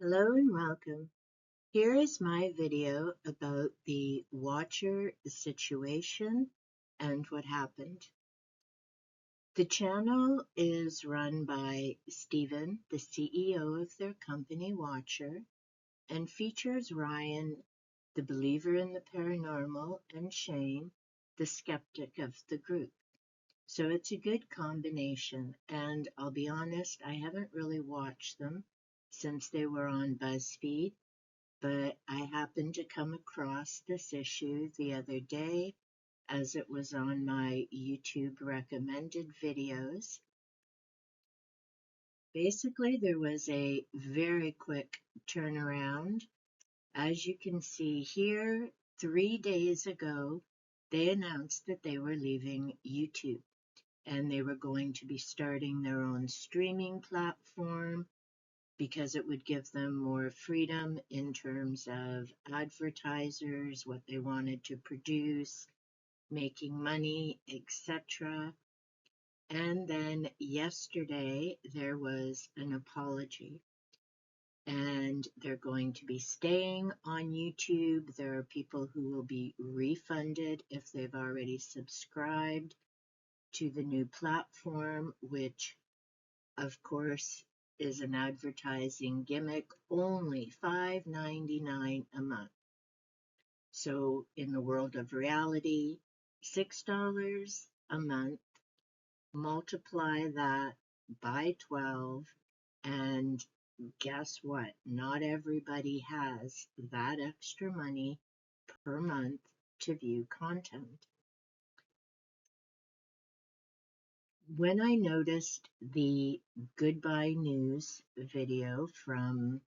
Hello and welcome. Here is my video about the watcher situation and what happened. The channel is run by Stephen, the CEO of their company Watcher, and features Ryan, the believer in the paranormal, and Shane, the skeptic of the group. So it's a good combination, and I'll be honest, I haven't really watched them since they were on BuzzFeed, but I happened to come across this issue the other day as it was on my YouTube recommended videos. Basically, there was a very quick turnaround. As you can see here, 3 days ago, they announced that they were leaving YouTube and they were going to be starting their own streaming platform because it would give them more freedom in terms of advertisers, what they wanted to produce, making money, etc. And then yesterday there was an apology, and they're going to be staying on YouTube. There are people who will be refunded if they've already subscribed to the new platform, which of course, is an advertising gimmick, only $5.99 a month. So in the world of reality, $6 a month, multiply that by 12, and guess what? Not everybody has that extra money per month to view content. When I noticed the goodbye news video from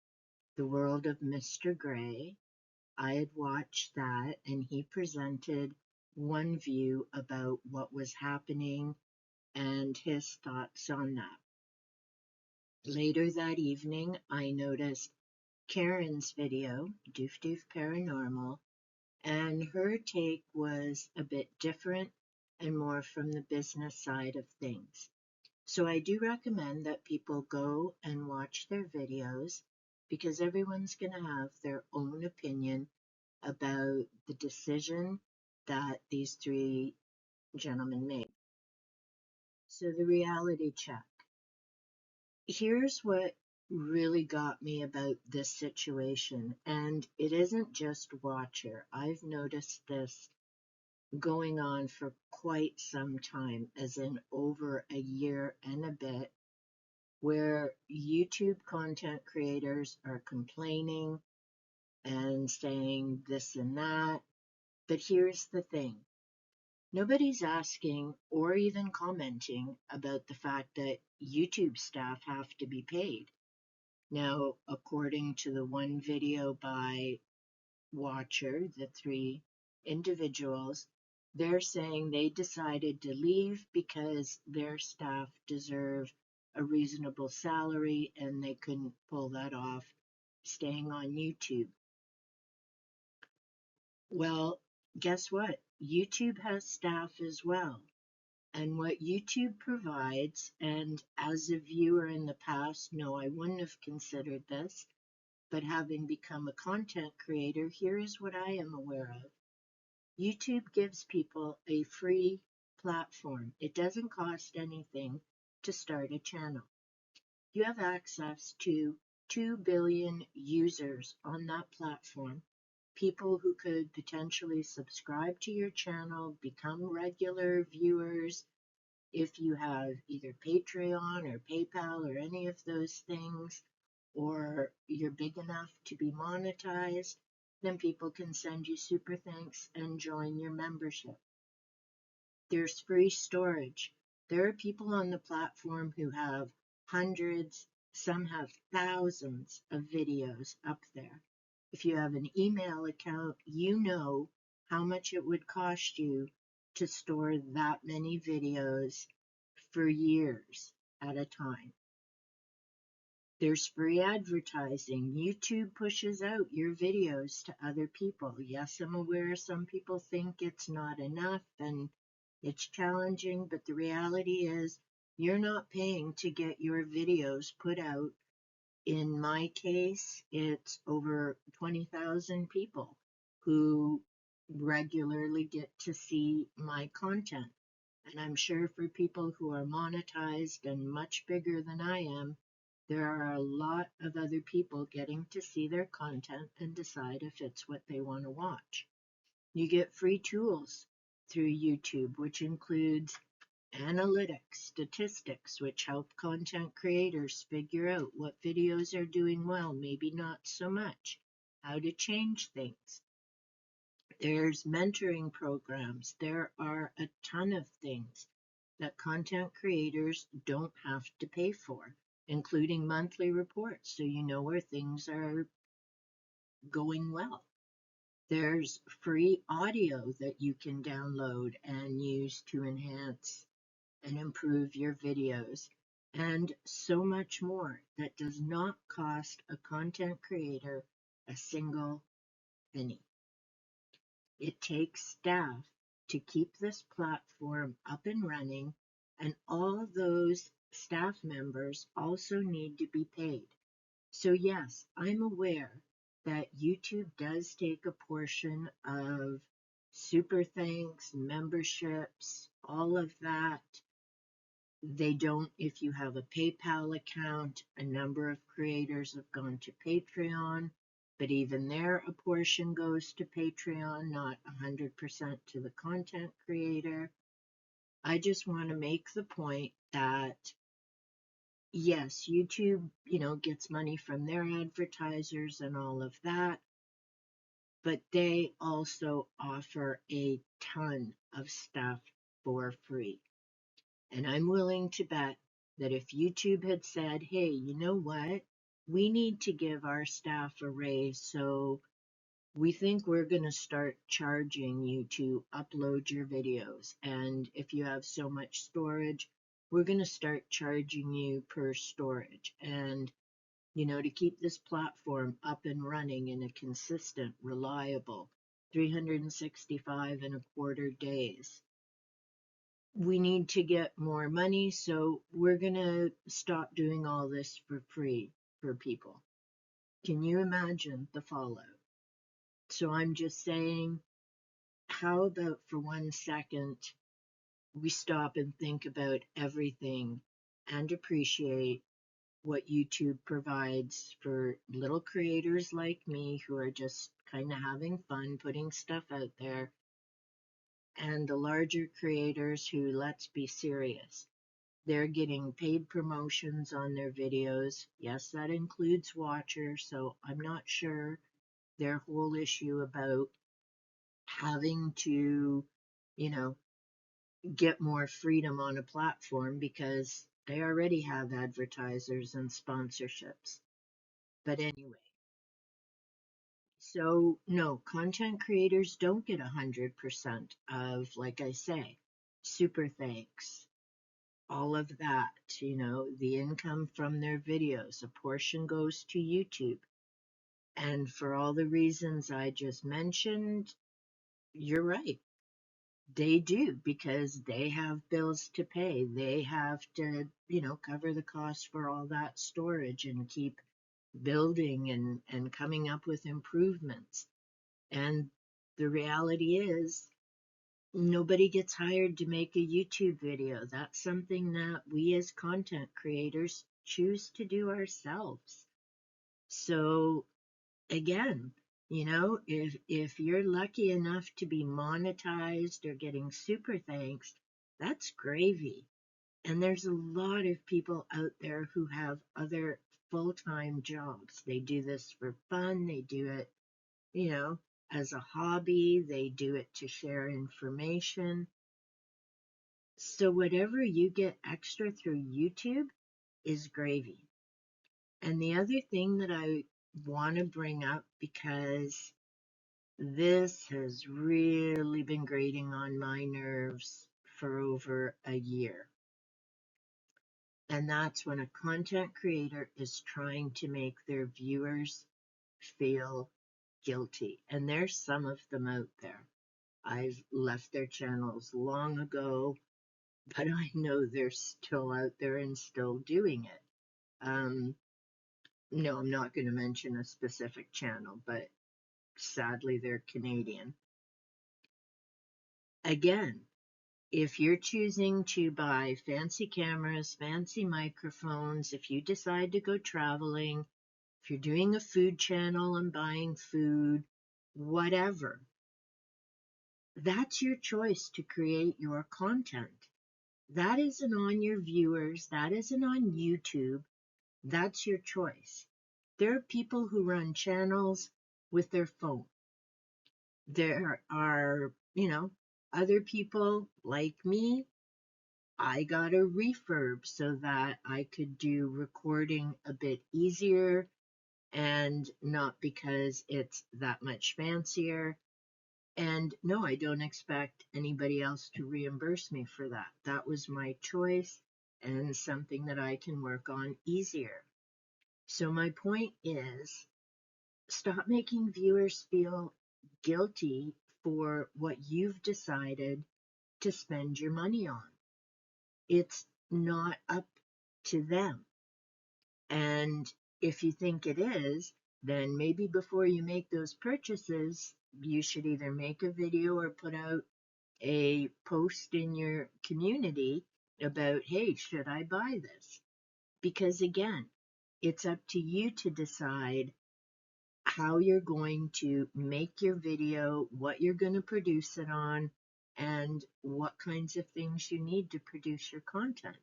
the world of Mr. Gray, I had watched that and he presented one view about what was happening and his thoughts on that. Later that evening, I noticed Karen's video, Doof Doof Paranormal, and her take was a bit different and more from the business side of things. So I do recommend that people go and watch their videos because everyone's going to have their own opinion about the decision that these three gentlemen made. So the reality check. Here's what really got me about this situation, and it isn't just Watcher. I've noticed this going on for quite some time, as in over a year and a bit, where YouTube content creators are complaining and saying this and that. But here's the thing. Nobody's asking or even commenting about the fact that YouTube staff have to be paid. Now, according to the one video by Watcher, the three individuals, they're saying they decided to leave because their staff deserve a reasonable salary and they couldn't pull that off staying on YouTube. Well, guess what? YouTube has staff as well. And what YouTube provides, and as a viewer in the past, no, I wouldn't have considered this, but having become a content creator, here is what I am aware of. YouTube gives people a free platform. It doesn't cost anything to start a channel. You have access to 2 billion users on that platform, people who could potentially subscribe to your channel, become regular viewers. If you have either Patreon or PayPal or any of those things, or you're big enough to be monetized, then people can send you super thanks and join your membership. There's free storage. There are people on the platform who have hundreds, some have thousands of videos up there. If you have an email account, you know how much it would cost you to store that many videos for years at a time. There's free advertising. YouTube pushes out your videos to other people. Yes, I'm aware some people think it's not enough and it's challenging, but the reality is you're not paying to get your videos put out In my case, it's over 20,000 people who regularly get to see my content. And I'm sure for people who are monetized and much bigger than I am, there are a lot of other people getting to see their content and decide if it's what they want to watch. You get free tools through YouTube, which includes analytics, statistics, which help content creators figure out what videos are doing well, maybe not so much, how to change things. There's mentoring programs. There are a ton of things that content creators don't have to pay for, including monthly reports, so you know where things are going well. There's free audio that you can download and use to enhance and improve your videos, and so much more that does not cost a content creator a single penny. It takes staff to keep this platform up and running, and all those staff members also need to be paid. So, yes, I'm aware that YouTube does take a portion of super thanks, memberships, all of that. They don't, if you have a PayPal account, a number of creators have gone to Patreon, but even there, a portion goes to Patreon, not 100% to the content creator. I just want to make the point that yes, YouTube, gets money from their advertisers and all of that, but they also offer a ton of stuff for free. And I'm willing to bet that if YouTube had said, hey, you know what? We need to give our staff a raise, so we think we're going to start charging you to upload your videos. And if you have so much storage, we're going to start charging you per storage. And, to keep this platform up and running in a consistent, reliable, 365 and a quarter days, we need to get more money, so we're going to stop doing all this for free for people. Can you imagine the fallout? So I'm just saying, how about for 1 second we stop and think about everything and appreciate what YouTube provides for little creators like me who are just kind of having fun putting stuff out there, and the larger creators who, let's be serious, they're getting paid promotions on their videos. Yes, that includes watchers, so I'm not sure their whole issue about having to, you know, get more freedom on a platform because they already have advertisers and sponsorships. But anyway, so no, content creators don't get 100% of, like I say, super thanks, all of that, the income from their videos. A portion goes to YouTube. And for all the reasons I just mentioned, you're right. They do because they have bills to pay. They have to, cover the cost for all that storage and keep building and coming up with improvements. And the reality is, nobody gets hired to make a YouTube video. That's something that we as content creators choose to do ourselves. So again, if you're lucky enough to be monetized or getting super thanks, that's gravy. And there's a lot of people out there who have other full-time jobs. They do this for fun. They do it, as a hobby. They do it to share information. So whatever you get extra through YouTube is gravy. And the other thing that I want to bring up, because this has really been grating on my nerves for over a year, and that's when a content creator is trying to make their viewers feel guilty. And there's some of them out there. I've left their channels long ago, but I know they're still out there and still doing it. no, I'm not going to mention a specific channel, but sadly they're Canadian. Again, if you're choosing to buy fancy cameras, fancy microphones, if you decide to go traveling, if you're doing a food channel and buying food, whatever, that's your choice to create your content. That isn't on your viewers, that isn't on YouTube, that's your choice. There are people who run channels with their phone. There are, other people like me. I got a refurb so that I could do recording a bit easier, and not because it's that much fancier. And no, I don't expect anybody else to reimburse me for that. That was my choice and something that I can work on easier. So my point is, stop making viewers feel guilty for what you've decided to spend your money on. It's not up to them. And if you think it is, then maybe before you make those purchases, you should either make a video or put out a post in your community about, hey, should I buy this? Because again, it's up to you to decide how you're going to make your video, what you're going to produce it on, and what kinds of things you need to produce your content.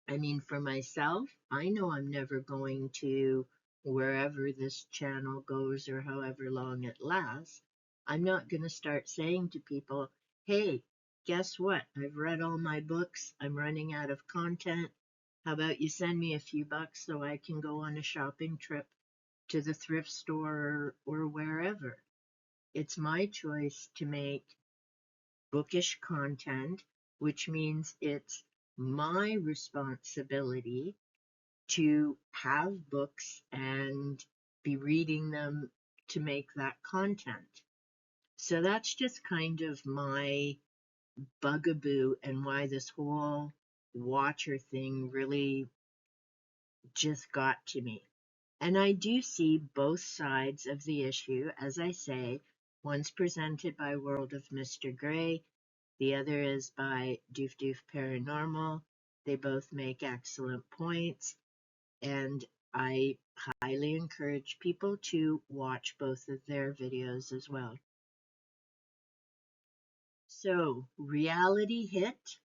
I mean, for myself, I know I'm never going to, wherever this channel goes or however long it lasts, I'm not going to start saying to people, hey, guess what? I've read all my books. I'm running out of content. How about you send me a few bucks so I can go on a shopping trip to the thrift store or wherever? It's my choice to make bookish content, which means it's my responsibility to have books and be reading them to make that content. So that's just kind of my bugaboo and why this whole watcher thing really just got to me. And I do see both sides of the issue, as I say. One's presented by World of Mr. Gray, the other is by Doof Doof Paranormal. They both make excellent points, and I highly encourage people to watch both of their videos as well. So, reality hit,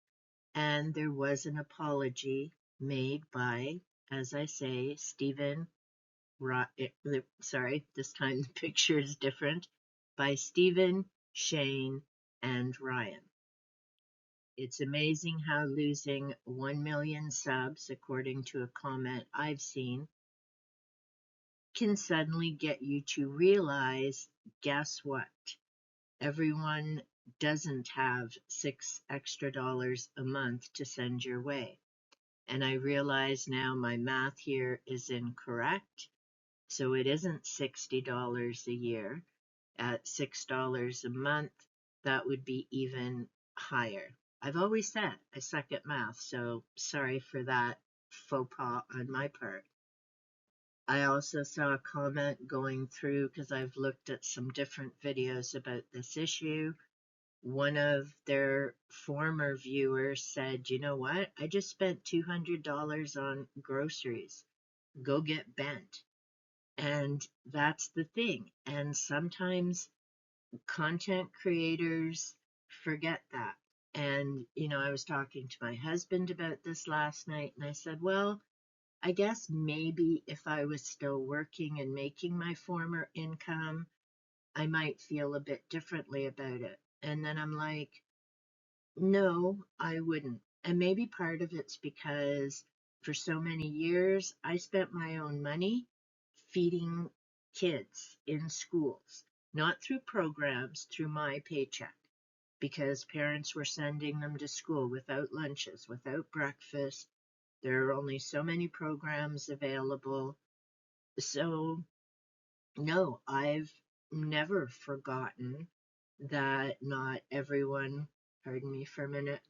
and there was an apology made by, as I say, sorry, this time the picture is different, by Stephen, Shane, and Ryan. It's amazing how losing 1 million subs, according to a comment I've seen, can suddenly get you to realize, guess what? Everyone doesn't have $6 extra a month to send your way. And I realize now my math here is incorrect. So it isn't $60 a year. At $6 a month, that would be even higher. I've always said I suck at math, so sorry for that faux pas on my part. I also saw a comment going through because I've looked at some different videos about this issue. One of their former viewers said, you know what? I just spent $200 on groceries. Go get bent. And that's the thing. And sometimes content creators forget that. And, I was talking to my husband about this last night, and I said, well, I guess maybe if I was still working and making my former income, I might feel a bit differently about it. And then I'm like, no, I wouldn't. And maybe part of it's because for so many years, I spent my own money feeding kids in schools, not through programs, through my paycheck, because parents were sending them to school without lunches, without breakfast. There are only so many programs available. So, no, I've never forgotten that not everyone, pardon me for a minute,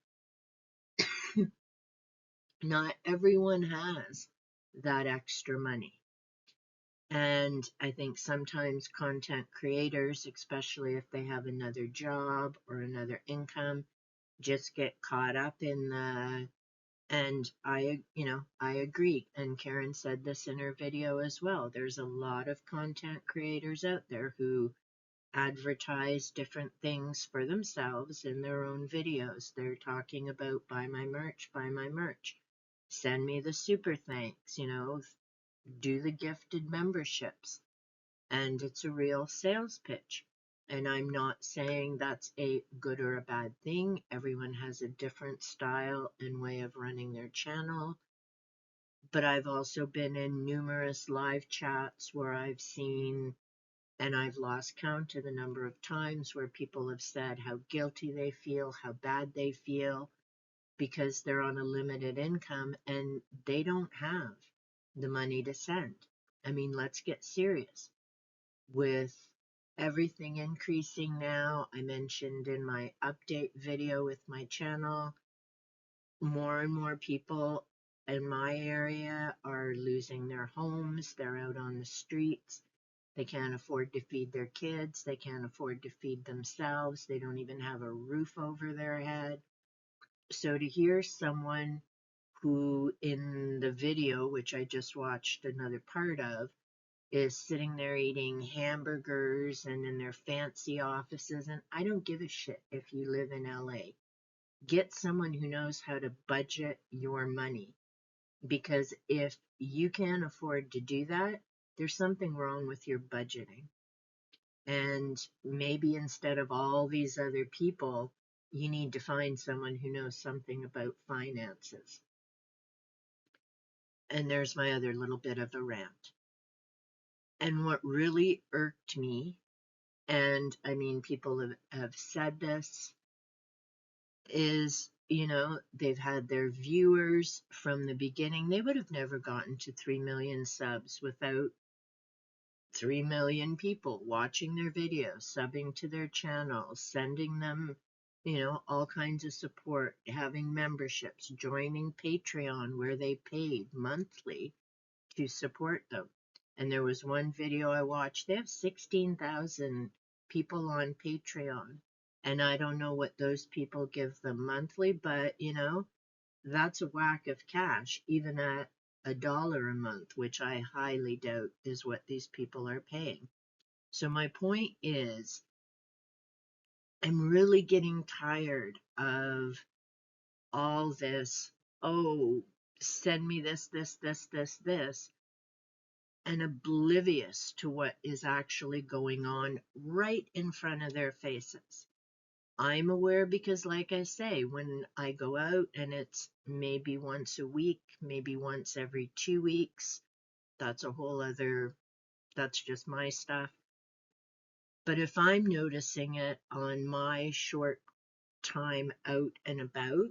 not everyone has that extra money. And I think sometimes content creators, especially if they have another job or another income, just get caught up in the, and I agree. And Karen said this in her video as well. There's a lot of content creators out there who advertise different things for themselves in their own videos. They're talking about buy my merch, send me the super thanks, do the gifted memberships. And it's a real sales pitch. And I'm not saying that's a good or a bad thing. Everyone has a different style and way of running their channel. But I've also been in numerous live chats where I've seen, and I've lost count of the number of times where people have said how guilty they feel, how bad they feel, because they're on a limited income and they don't have the money to send. I mean, let's get serious. With everything increasing now, I mentioned in my update video with my channel, more and more people in my area are losing their homes. They're out on the streets. They can't afford to feed their kids. They can't afford to feed themselves. They don't even have a roof over their head. So to hear someone who in the video, which I just watched another part of, is sitting there eating hamburgers and in their fancy offices, and I don't give a shit if you live in LA. Get someone who knows how to budget your money, because if you can't afford to do that, there's something wrong with your budgeting. And maybe instead of all these other people, you need to find someone who knows something about finances. And there's my other little bit of a rant. And what really irked me, and I mean, people have said this, is, they've had their viewers from the beginning. They would have never gotten to 3 million subs without 3 million people watching their videos, subbing to their channels, sending them, all kinds of support, having memberships, joining Patreon where they paid monthly to support them. And there was one video I watched, they have 16,000 people on Patreon. And I don't know what those people give them monthly, but that's a whack of cash, even at $1 a month, which I highly doubt is what these people are paying. So my point is, I'm really getting tired of all this, oh, send me this, and oblivious to what is actually going on right in front of their faces. I'm aware because, like I say, when I go out and it's maybe once a week, maybe once every 2 weeks, that's a whole other, that's just my stuff. But if I'm noticing it on my short time out and about,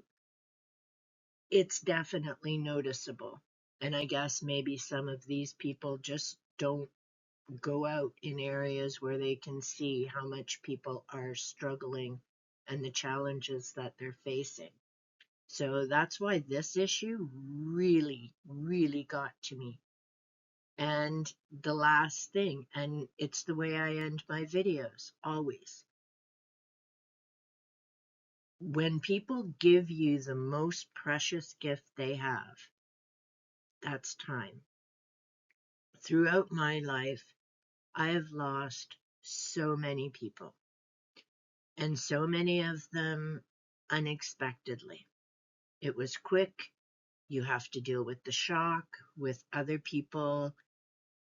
it's definitely noticeable. And I guess maybe some of these people just don't go out in areas where they can see how much people are struggling and the challenges that they're facing. So that's why this issue really, really got to me. And the last thing, and it's the way I end my videos, always. When people give you the most precious gift they have, that's time. Throughout my life, I have lost so many people, and so many of them unexpectedly. It was quick. You have to deal with the shock. With other people,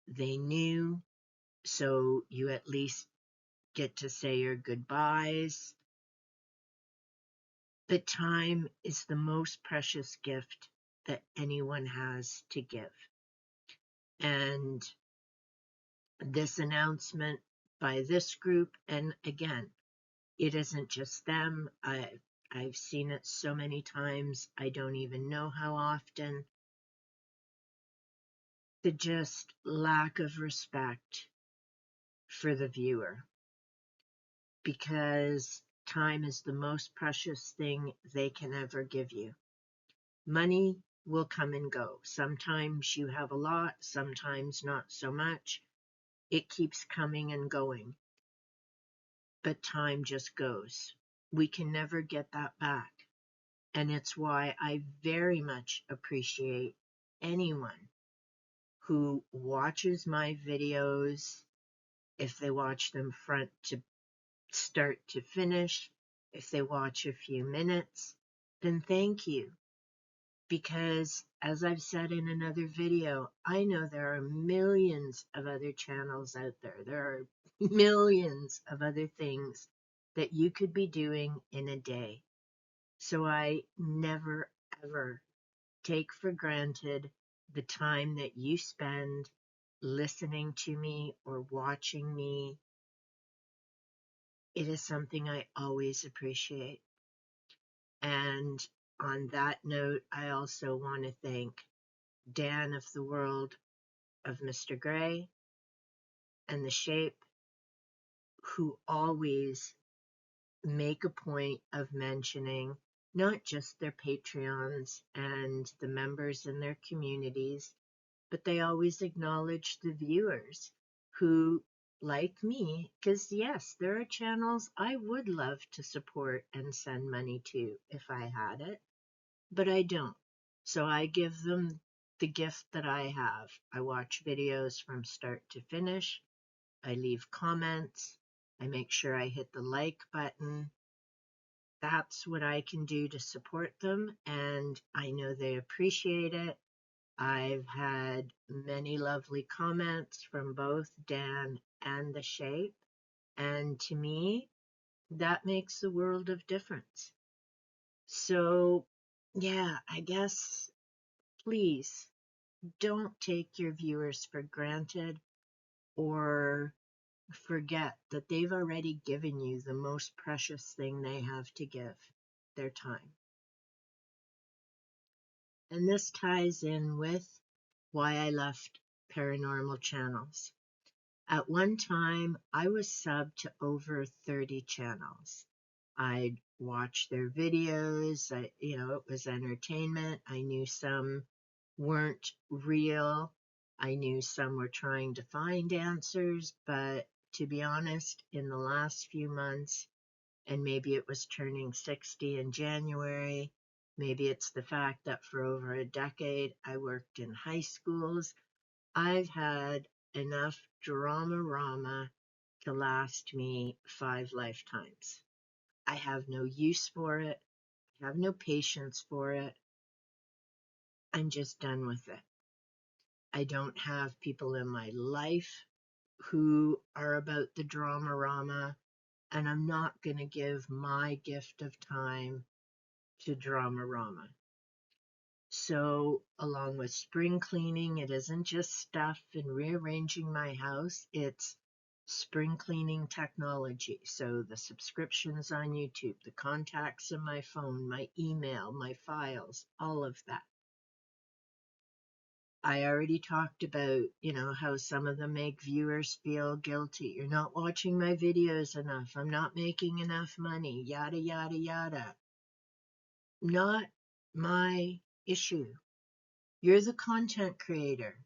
they knew, so you at least get to say your goodbyes. But time is the most precious gift that anyone has to give. And this announcement by this group, and again, it isn't just them. I've seen it so many times, I don't even know how often. The just lack of respect for the viewer, because time is the most precious thing they can ever give you. Money will come and go. Sometimes you have a lot, sometimes not so much. It keeps coming and going, but time just goes. We can never get that back. And it's why I very much appreciate anyone who watches my videos, if they watch them front to start to finish, if they watch a few minutes, then thank you. Because as I've said in another video, I know there are millions of other channels out there. There are millions of other things that you could be doing in a day. So I never, ever take for granted the time that you spend listening to me or watching me. It is something I always appreciate. And on that note, I also want to thank Dan of the World of Mr. Gray and The Shape, who always make a point of mentioning not just their Patreons and the members in their communities, but they always acknowledge the viewers who, like me, because yes, there are channels I would love to support and send money to if I had it, but I don't. So I give them the gift that I have. I watch videos from start to finish. I leave comments. I make sure I hit the like button. That's what I can do to support them, and I know they appreciate it. I've had many lovely comments from both Dan and The Shape, and to me, that makes a world of difference. So, yeah, I guess please don't take your viewers for granted or forget that they've already given you the most precious thing they have to give, their time. And this ties in with why I left paranormal channels. At one time, I was subbed to over 30 channels. I'd watch their videos. It was entertainment. I knew some weren't real. I knew some were trying to find answers, but to be honest, in the last few months, and maybe it was turning 60 in January, maybe it's the fact that for over a decade I worked in high schools, I've had enough drama-rama to last me 5 lifetimes. I have no use for it. I have no patience for it. I'm just done with it. I don't have people in my life who are about the drama-rama, and I'm not going to give my gift of time to drama-rama. So, along with spring cleaning, it isn't just stuff and rearranging my house, it's spring cleaning technology. So, the subscriptions on YouTube, the contacts in my phone, my email, my files, all of that. I already talked about, how some of them make viewers feel guilty. You're not watching my videos enough. I'm not making enough money, yada, yada, yada. Not my issue. You're the content creator.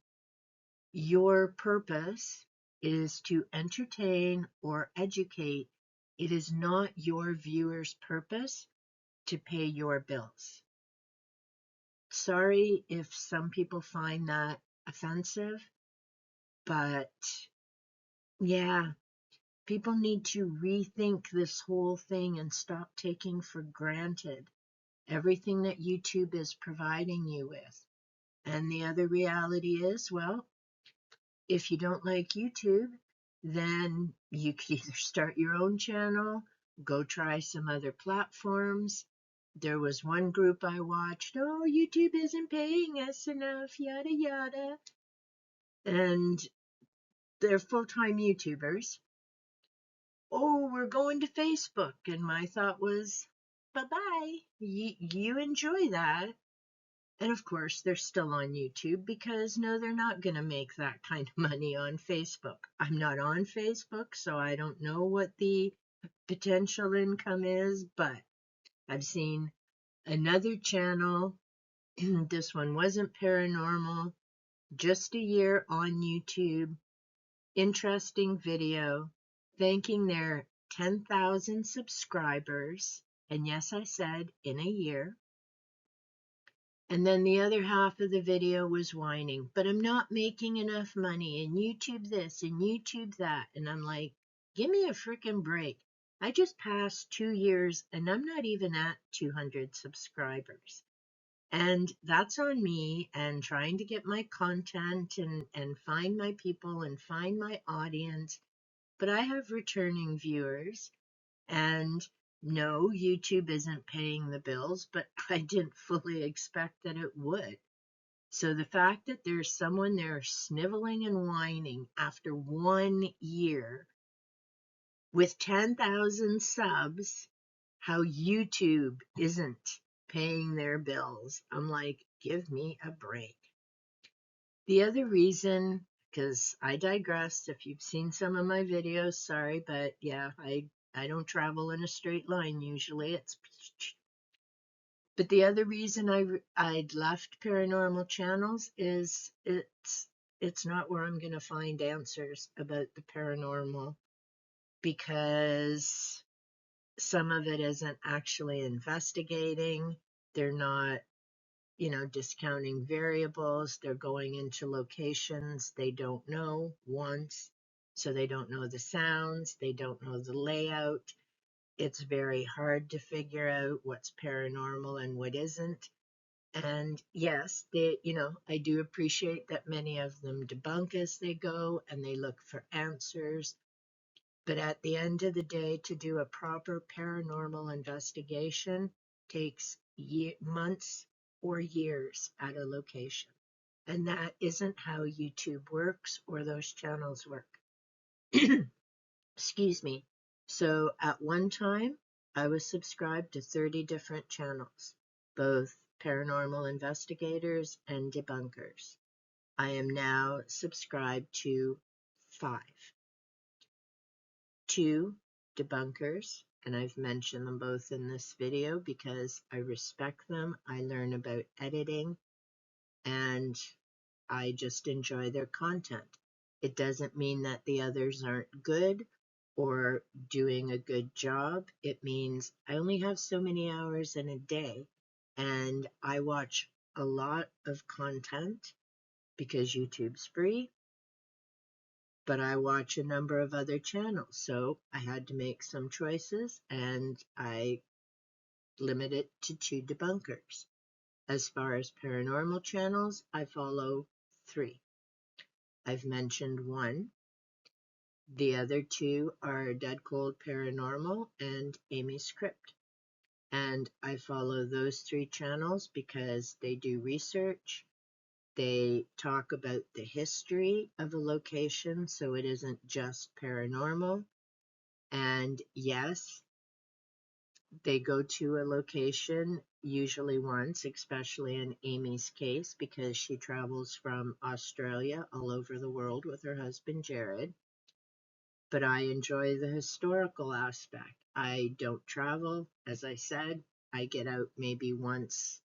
Your purpose is to entertain or educate. It is not your viewer's purpose to pay your bills. Sorry if some people find that offensive, but yeah, people need to rethink this whole thing and stop taking for granted everything that YouTube is providing you with. And the other reality is, well, if you don't like YouTube, then you could either start your own channel, go try some other platforms. There was one group I watched, oh, YouTube isn't paying us enough, yada, yada. And they're full-time YouTubers. Oh, we're going to Facebook. And my thought was, bye-bye. You enjoy that. And of course, they're still on YouTube because no, they're not going to make that kind of money on Facebook. I'm not on Facebook, so I don't know what the potential income is, but I've seen another channel. This one wasn't paranormal, just a year on YouTube. interesting video thanking their 10,000 subscribers. And yes, I said in a year. And then the other half of the video was whining, but I'm not making enough money, and YouTube this and YouTube that. And I'm like, give me a freaking break. I just passed 2 years and I'm not even at 200 subscribers. And that's on me and trying to get my content and find my people and find my audience. But I have returning viewers. And no, YouTube isn't paying the bills, but I didn't fully expect that it would. So the fact that there's someone there sniveling and whining after 1 year with 10,000 subs, how YouTube isn't paying their bills, I'm like, give me a break. The other reason, because I digress, if you've seen some of my videos, sorry, but yeah, I don't travel in a straight line usually. But the other reason I'd left paranormal channels is it's not where I'm going to find answers about the paranormal, because some of it isn't actually investigating. They're not, discounting variables. They're going into locations they don't know once, so they don't know the sounds, they don't know the layout. It's very hard to figure out what's paranormal and what isn't. And yes, I do appreciate that many of them debunk as they go and they look for answers. But at the end of the day, to do a proper paranormal investigation takes months or years at a location. And that isn't how YouTube works or those channels work. Excuse me. So at one time, I was subscribed to 30 different channels, both paranormal investigators and debunkers. I am now subscribed to 5. 2 debunkers, and I've mentioned them both in this video because I respect them. I learn about editing, and I just enjoy their content. It doesn't mean that the others aren't good or doing a good job. It means I only have so many hours in a day, and I watch a lot of content because YouTube's free, but I watch a number of other channels, so I had to make some choices, and I limit it to 2 debunkers. As far as paranormal channels, I follow 3. I've mentioned 1. The other 2 are Dead Cold Paranormal and Amy's Crypt. And I follow those 3 channels because they do research. They talk about the history of a location, so it isn't just paranormal. And yes, they go to a location usually once, especially in Amy's case, because she travels from Australia all over the world with her husband, Jared. But I enjoy the historical aspect. I don't travel, as I said. I get out maybe once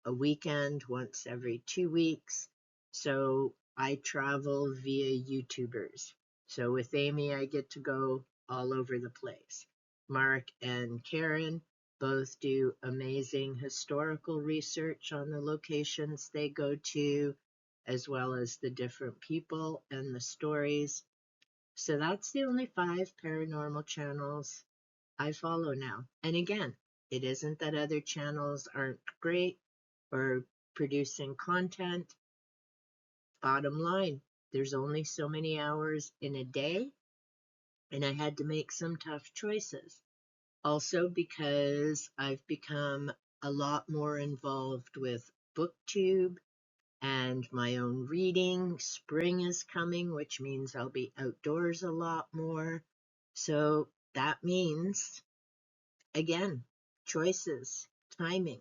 a weekend, once every 2 weeks. So I travel via YouTubers. So with Amy, I get to go all over the place. Mark and Karen both do amazing historical research on the locations they go to, as well as the different people and the stories. So that's the only 5 paranormal channels I follow now. And again, it isn't that other channels aren't great or producing content. Bottom line, there's only so many hours in a day, and I had to make some tough choices. Also because I've become a lot more involved with BookTube and my own reading. Spring is coming, which means I'll be outdoors a lot more. So that means, again, choices, timing.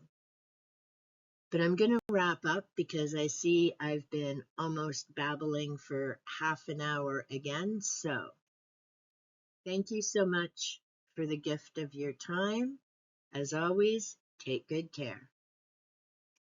But I'm going to wrap up because I see I've been almost babbling for half an hour again. So thank you so much for the gift of your time. As always, take good care.